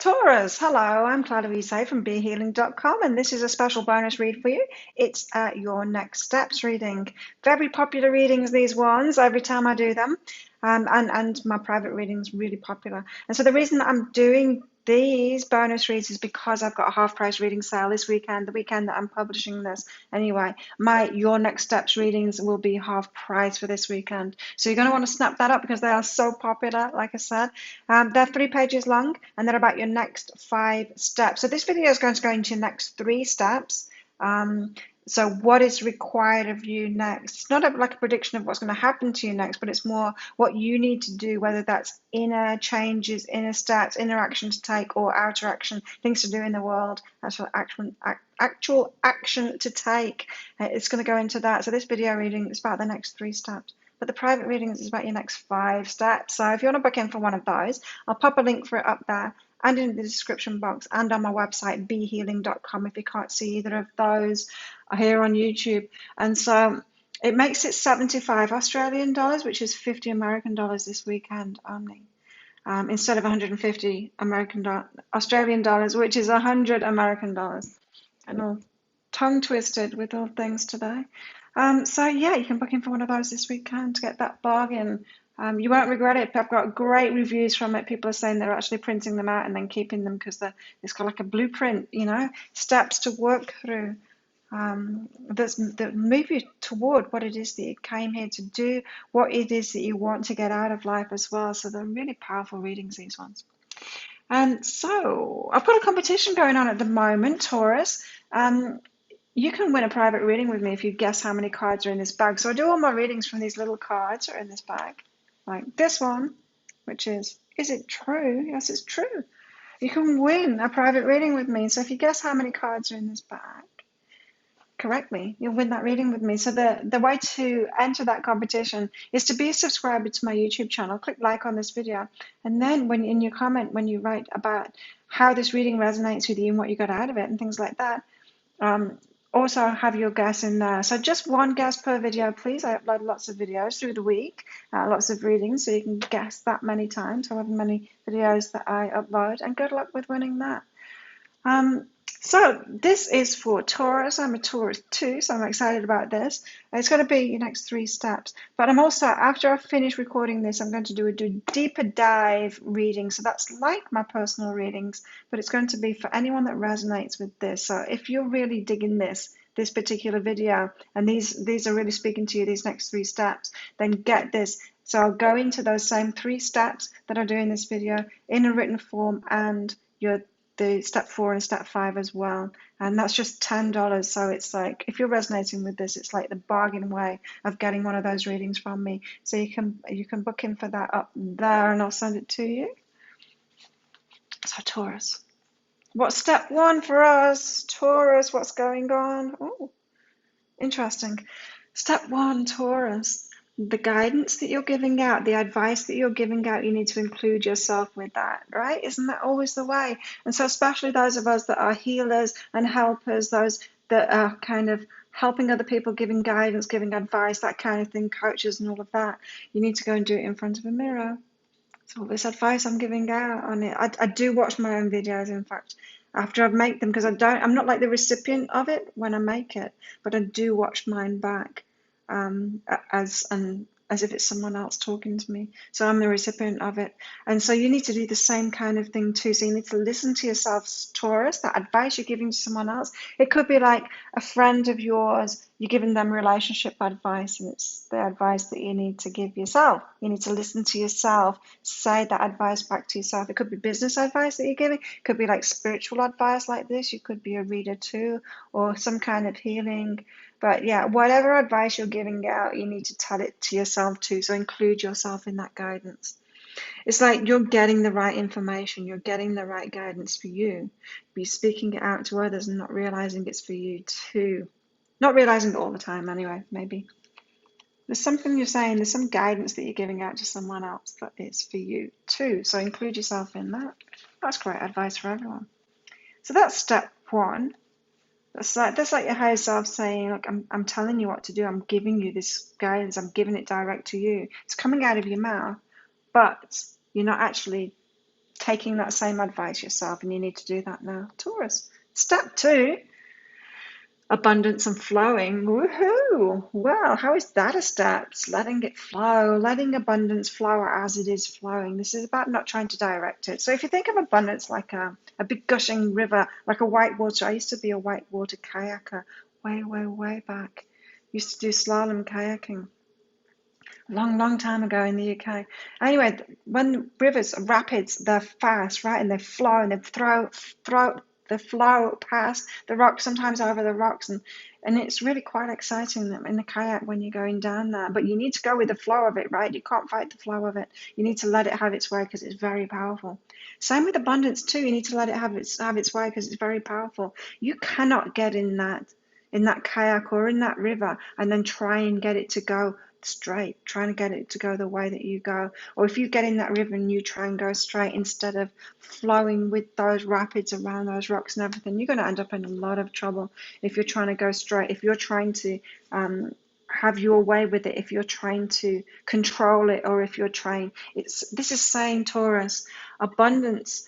Taurus, hello, I'm Claudia from BeHealing.com, and this is a special bonus read for you. It's your next steps reading. Very popular readings, these ones, every time I do them. And my private reading's really popular. And so the reason that I'm doing these bonus reads is because I've got a half price reading sale this weekend, the weekend that I'm publishing this. Anyway, my Your Next Steps readings will be half price for this weekend. So you're going to want to snap that up because they are so popular, like I said. They're 3 pages long and they're about your next 5 steps. So this video is going to go into your next 3 steps. So what is required of you next? It's not like a prediction of what's going to happen to you next, but it's more what you need to do, whether that's inner changes, inner steps, inner action to take, or outer action, things to do in the world, actual action to take. It's going to go into that. So this video reading is about the next 3 steps. But the private readings is about your next 5 steps. So if you want to book in for one of those, I'll pop a link for it up there and in the description box and on my website, behealing.com, if you can't see either of those here on YouTube. And so it makes it 75 Australian dollars, which is 50 American dollars this weekend only, instead of 150 Australian dollars, which is 100 American dollars. And all tongue twisted with all things today. So yeah, you can book in for one of those this weekend to get that bargain. You won't regret it. I've got great reviews from it. People are saying they're actually printing them out and then keeping them because it's got like a blueprint, steps to work through. That move you toward what it is that you came here to do, what it is that you want to get out of life as well. So they're really powerful readings, these ones. So I've got a competition going on at the moment, Taurus. You can win a private reading with me if you guess how many cards are in this bag. So I do all my readings from these little cards that are in this bag, like this one, which is it true? Yes, it's true. You can win a private reading with me. So if you guess how many cards are in this bag correctly, you'll win that reading with me. So the way to enter that competition is to be a subscriber to my YouTube channel. Click like on this video, and then when in your comment, when you write about how this reading resonates with you and what you got out of it and things like that, also have your guess in there. So just one guess per video, please. I upload lots of videos through the week, lots of readings, so you can guess that many times, however many videos that I upload, and good luck with winning that. So this is for Taurus. I'm a Taurus too, so I'm excited about this. It's going to be your next 3 steps. But I'm also, after I finish recording this, I'm going to do a deeper dive reading. So that's like my personal readings, but it's going to be for anyone that resonates with this. So if you're really digging this particular video, and these are really speaking to you, these next 3 steps, then get this. So I'll go into those same 3 steps that I do in this video in a written form, and the step 4 and step 5 as well, and that's just $10. So it's like, if you're resonating with this, it's like the bargain way of getting one of those readings from me. So you can book in for that up there, and I'll send it to you. So Taurus, what's step 1 for us? Taurus, what's going on? Oh, interesting. Step 1, Taurus. The guidance that you're giving out, the advice that you're giving out, you need to include yourself with that, right? Isn't that always the way? And so especially those of us that are healers and helpers, those that are kind of helping other people, giving guidance, giving advice, that kind of thing, coaches and all of that, you need to go and do it in front of a mirror. So all this advice I'm giving out on it, I do watch my own videos, in fact, after I make them, because I'm not like the recipient of it when I make it, but I do watch mine back. As if it's someone else talking to me. So I'm the recipient of it. And so you need to do the same kind of thing too. So you need to listen to yourself, Taurus, that advice you're giving to someone else. It could be like a friend of yours, you're giving them relationship advice, and it's the advice that you need to give yourself. You need to listen to yourself, say that advice back to yourself. It could be business advice that you're giving. It could be like spiritual advice like this. You could be a reader too, or some kind of healing. But yeah, whatever advice you're giving out, you need to tell it to yourself too. So include yourself in that guidance. It's like you're getting the right information, you're getting the right guidance for you. You're speaking it out to others and not realizing it's for you too. Not realizing it all the time anyway, maybe. There's something you're saying, there's some guidance that you're giving out to someone else that is for you too. So include yourself in that. That's great advice for everyone. So that's step 1. That's like your higher self saying, look, I'm telling you what to do. I'm giving you this guidance. I'm giving it direct to you. It's coming out of your mouth, but you're not actually taking that same advice yourself, and you need to do that now. Taurus. Step 2, abundance and flowing. Woohoo! Well, how is that a step? It's letting it flow, letting abundance flow as it is flowing. This is about not trying to direct it. So if you think of abundance like a big gushing river, like a whitewater. I used to be a whitewater kayaker way back. Used to do slalom kayaking. Long time ago in the UK. Anyway, when rivers, rapids, they're fast, right? And they flow and they flow past the rocks, sometimes over the rocks. And it's really quite exciting in the kayak when you're going down there. But you need to go with the flow of it, right? You can't fight the flow of it. You need to let it have its way because it's very powerful. Same with abundance too. You need to let it have its way because it's very powerful. You cannot get in that kayak or in that river and then try and get it to go straight, trying to get it to go the way that you go. Or if you get in that river and you try and go straight instead of flowing with those rapids around those rocks and everything, you're going to end up in a lot of trouble if you're trying to go straight, if you're trying to have your way with it, if you're trying to control it, or if you're trying, this is saying, Taurus, abundance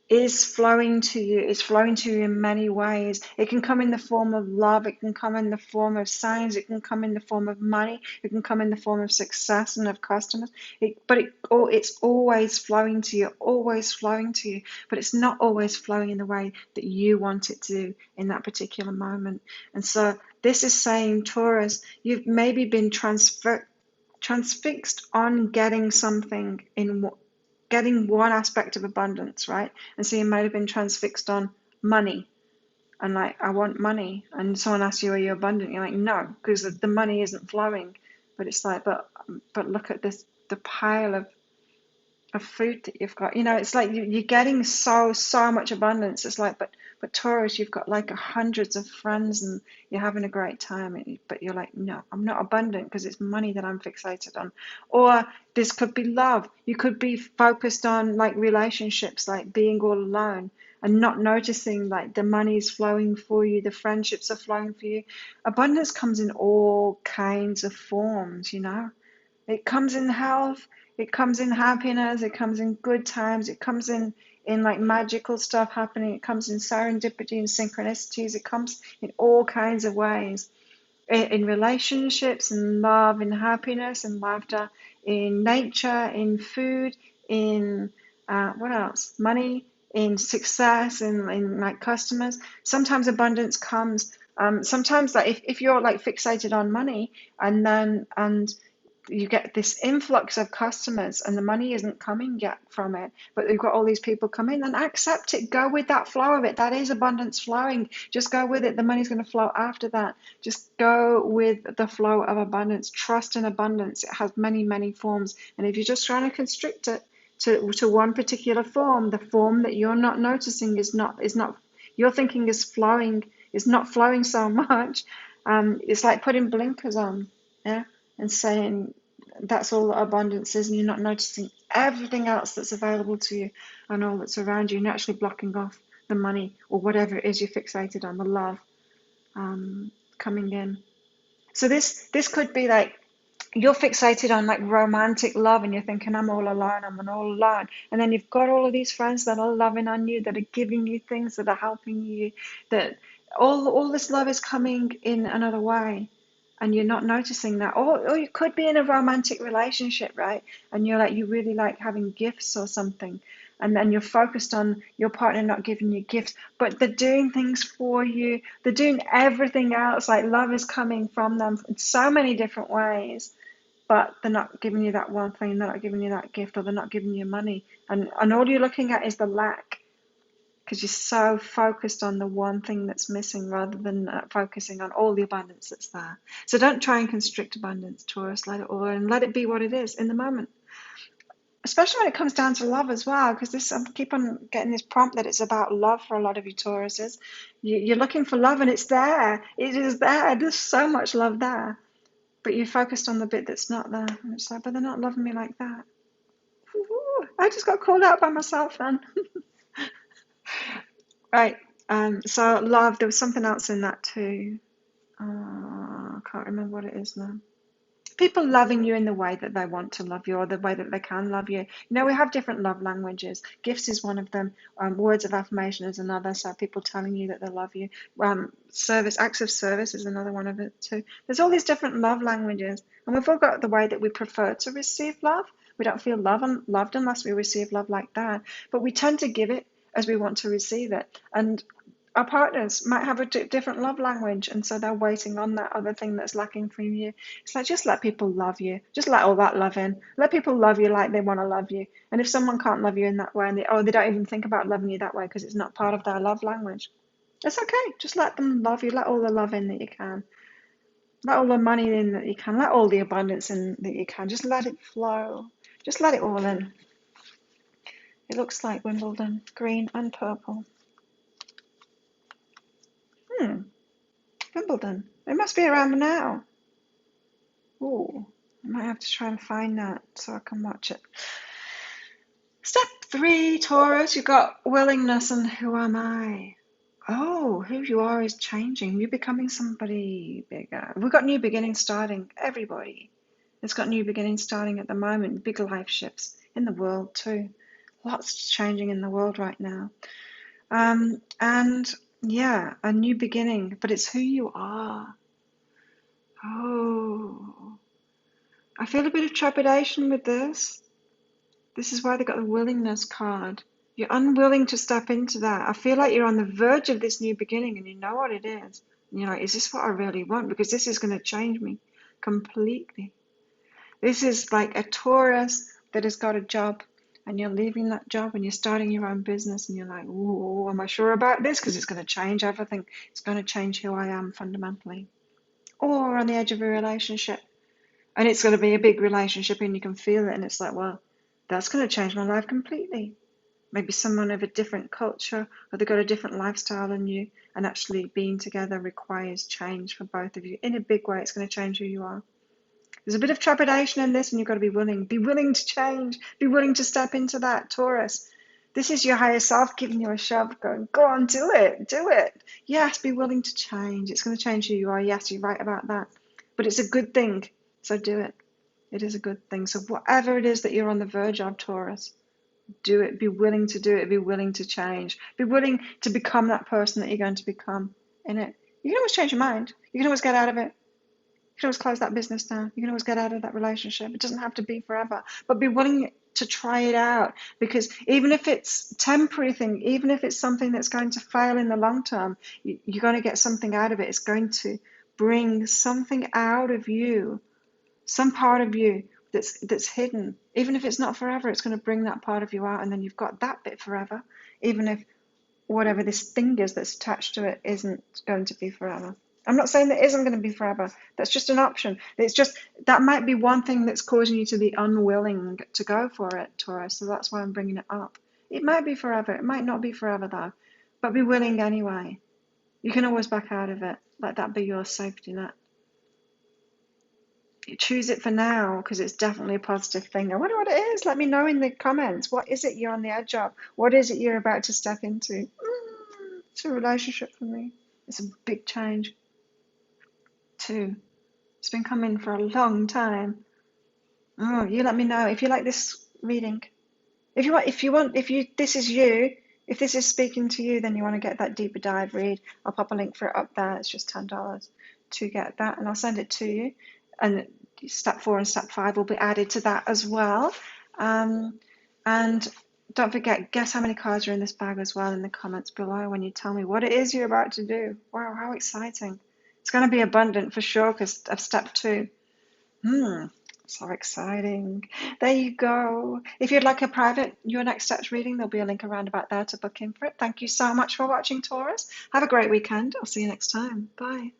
is flowing to you. It's flowing to you in many ways. It can come in the form of love. It can come in the form of signs. It can come in the form of money. It can come in the form of success and of customers. It's always flowing to you, always flowing to you. But it's not always flowing in the way that you want it to in that particular moment. And so this is saying, Taurus, you've maybe been transfixed on getting something getting one aspect of abundance, right? And so you might have been transfixed on money and like, I want money. And someone asks you, are you abundant? You're like, no, because the money isn't flowing. But it's like, but look at this, the pile of food that you've got. It's like you're getting so much abundance. It's like, but Taurus, you've got like hundreds of friends and you're having a great time. But you're like, no, I'm not abundant because it's money that I'm fixated on. Or this could be love. You could be focused on like relationships, like being all alone and not noticing like the money's flowing for you, the friendships are flowing for you. Abundance comes in all kinds of forms, It comes in health, it comes in happiness, it comes in good times, it comes in like magical stuff happening, it comes in serendipity and synchronicities, it comes in all kinds of ways. In relationships, in love, in happiness, in laughter, in nature, in food, in what else? Money, in success, in like customers. Sometimes abundance comes. Sometimes like if you're like fixated on money and you get this influx of customers and the money isn't coming yet from it, but you've got all these people come in, and accept it. Go with that flow of it. That is abundance flowing. Just go with it. The money's going to flow after that. Just go with the flow of abundance. Trust in abundance. It has many forms. And if you're just trying to constrict it to one particular form, the form that you're not noticing is not you're thinking is not flowing so much. It's like putting blinkers on. Yeah. And saying that's all that abundance is, and you're not noticing everything else that's available to you and all that's around you, and you're actually blocking off the money or whatever it is you're fixated on, the love coming in. So this could be like you're fixated on like romantic love and you're thinking, I'm all alone, I'm all alone. And then you've got all of these friends that are loving on you, that are giving you things, that are helping you, that all this love is coming in another way. And you're not noticing that. Or you could be in a romantic relationship, right? And you really like having gifts or something. And then you're focused on your partner not giving you gifts, but they're doing things for you. They're doing everything else. Like love is coming from them in so many different ways, but they're not giving you that one thing. They're not giving you that gift, or they're not giving you money. And all you're looking at is the lack, because you're so focused on the one thing that's missing rather than focusing on all the abundance that's there. So don't try and constrict abundance, Taurus. Let it all and let it be what it is in the moment. Especially when it comes down to love as well, because I keep on getting this prompt that it's about love for a lot of you Tauruses. You're looking for love and it's there. It is there. There's so much love there. But you're focused on the bit that's not there. And it's like, but they're not loving me like that. Ooh, I just got called out by myself then. Right, so love, there was something else in that too. I can't remember what it is now. People loving you in the way that they want to love you or the way that they can love you. You know, we have different love languages. Gifts is one of them. Words of affirmation is another. So people telling you that they love you. Acts of service is another one of it too. There's all these different love languages, and we've all got the way that we prefer to receive love. We don't feel loved unless we receive love like that. But we tend to give it as we want to receive it. And our partners might have a different love language, and so they're waiting on that other thing that's lacking from you. It's like, just let people love you. Just let all that love in. Let people love you like they want to love you. And if someone can't love you in that way, and they don't even think about loving you that way because it's not part of their love language, it's okay. Just let them love you. Let all the love in that you can. Let all the money in that you can. Let all the abundance in that you can. Just let it flow. Just let it all in. It looks like Wimbledon, green and purple. Wimbledon. It must be around now. Ooh, I might have to try and find that so I can watch it. Step 3, Taurus, you've got willingness and who am I? Oh, who you are is changing. You're becoming somebody bigger. We've got new beginnings starting. Everybody has got new beginnings starting at the moment. Big life shifts in the world too. Lots changing in the world right now. And yeah, a new beginning, but it's who you are. Oh, I feel a bit of trepidation with this. This is why they got the willingness card. You're unwilling to step into that. I feel like you're on the verge of this new beginning and you know what it is. And you're like, is this what I really want? Because this is going to change me completely. This is like a Taurus that has got a job and you're leaving that job and you're starting your own business and you're like, ooh, am I sure about this? Because it's going to change everything. It's going to change who I am fundamentally. Or on the edge of a relationship. And it's going to be a big relationship and you can feel it and it's like, well, that's going to change my life completely. Maybe someone of a different culture or they've got a different lifestyle than you, and actually being together requires change for both of you. In a big way, it's going to change who you are. There's a bit of trepidation in this and you've got to be willing. Be willing to change. Be willing to step into that, Taurus. This is your higher self giving you a shove, going, go on, do it, do it. Yes, be willing to change. It's going to change who you are. Yes, you're right about that. But it's a good thing, so do it. It is a good thing. So whatever it is that you're on the verge of, Taurus, do it. Be willing to do it. Be willing to change. Be willing to become that person that you're going to become in it. You can always change your mind. You can always get out of it. You can always close that business down. You can always get out of that relationship. It doesn't have to be forever. But be willing to try it out, because even if it's a temporary thing, even if it's something that's going to fail in the long term, you're going to get something out of it. It's going to bring something out of you, some part of you that's hidden. Even if it's not forever, it's going to bring that part of you out, and then you've got that bit forever, even if whatever this thing is that's attached to it isn't going to be forever. I'm not saying that it isn't going to be forever. That's just an option. It's just that might be one thing that's causing you to be unwilling to go for it, Taurus. So that's why I'm bringing it up. It might be forever. It might not be forever though. But be willing anyway. You can always back out of it. Let that be your safety net. You choose it for now because it's definitely a positive thing. I wonder what it is. Let me know in the comments. What is it you're on the edge of? What is it you're about to step into? It's a relationship for me. It's a big change. 2. It's been coming for a long time. Oh, you let me know if you like this reading. If this is you, if this is speaking to you, then you want to get that deeper dive read. I'll pop a link for it up there. It's just $10 to get that, and I'll send it to you. And step 4 and step 5 will be added to that as well. And don't forget, guess how many cards are in this bag as well in the comments below when you tell me what it is you're about to do. Wow, how exciting. It's going to be abundant for sure because of step 2. So exciting. There you go. If you'd like a private Your Next Steps reading, there'll be a link around about there to book in for it. Thank you so much for watching, Taurus. Have a great weekend. I'll see you next time. Bye.